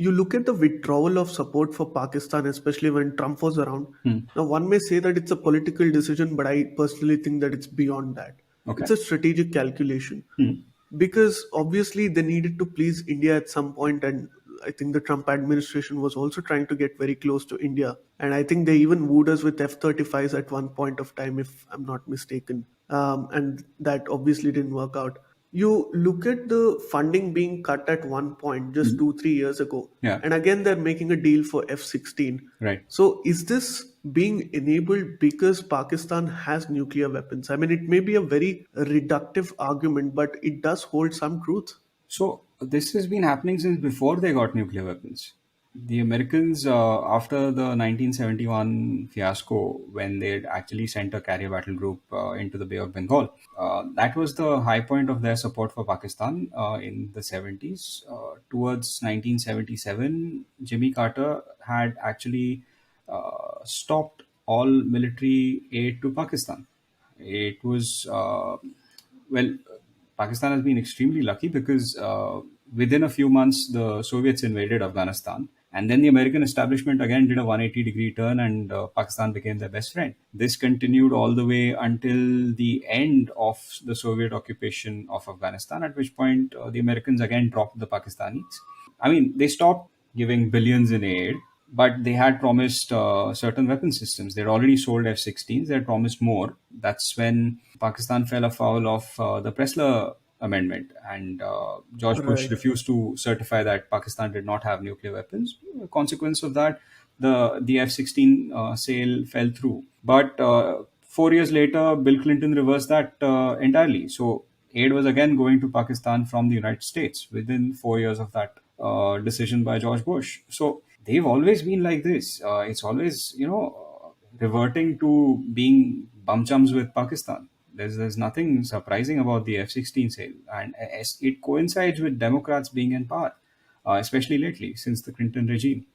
you look at the withdrawal of support for Pakistan, especially when Trump was around. Hmm. Now, one may say that it's a political decision, but I personally think that it's beyond that. Okay. It's a strategic calculation Hmm. because obviously they needed to please India at some point, and I think the Trump administration was also trying to get very close to India, and I think they even wooed us with F-35s at one point of time, if I'm not mistaken, and that obviously didn't work out. You look at the funding being cut at one point just Hmm. 2-3 years ago, Yeah. and again they're making a deal for F-16. Right. So is this being enabled because Pakistan has nuclear weapons? I mean, it may be a very reductive argument, but it does hold some truth. So this has been happening since before they got nuclear weapons. The Americans, after the 1971 fiasco, when they had actually sent a carrier battle group into the Bay of Bengal, that was the high point of their support for Pakistan in the 70s. Towards 1977, Jimmy Carter had actually stopped all military aid to Pakistan. It was well, Pakistan has been extremely lucky because within a few months the Soviets invaded Afghanistan, and then the American establishment again did a 180-degree turn, and Pakistan became their best friend. This continued all the way until the end of the Soviet occupation of Afghanistan, at which point the Americans again dropped the Pakistanis. I mean, they stopped giving billions in aid, but they had promised certain weapon systems. They'd already sold F-16s. They had promised more. That's when Pakistan fell afoul of the Pressler Amendment, and George Bush Right. refused to certify that Pakistan did not have nuclear weapons. A consequence of that, the F-16 sale fell through. But 4 years later, Bill Clinton reversed that entirely. So aid was again going to Pakistan from the United States within 4 years of that decision by George Bush. So they've always been like this. It's always, reverting to being bum chums with Pakistan. There's nothing surprising about the F-16 sale, and it coincides with Democrats being in power, especially lately since the Clinton regime.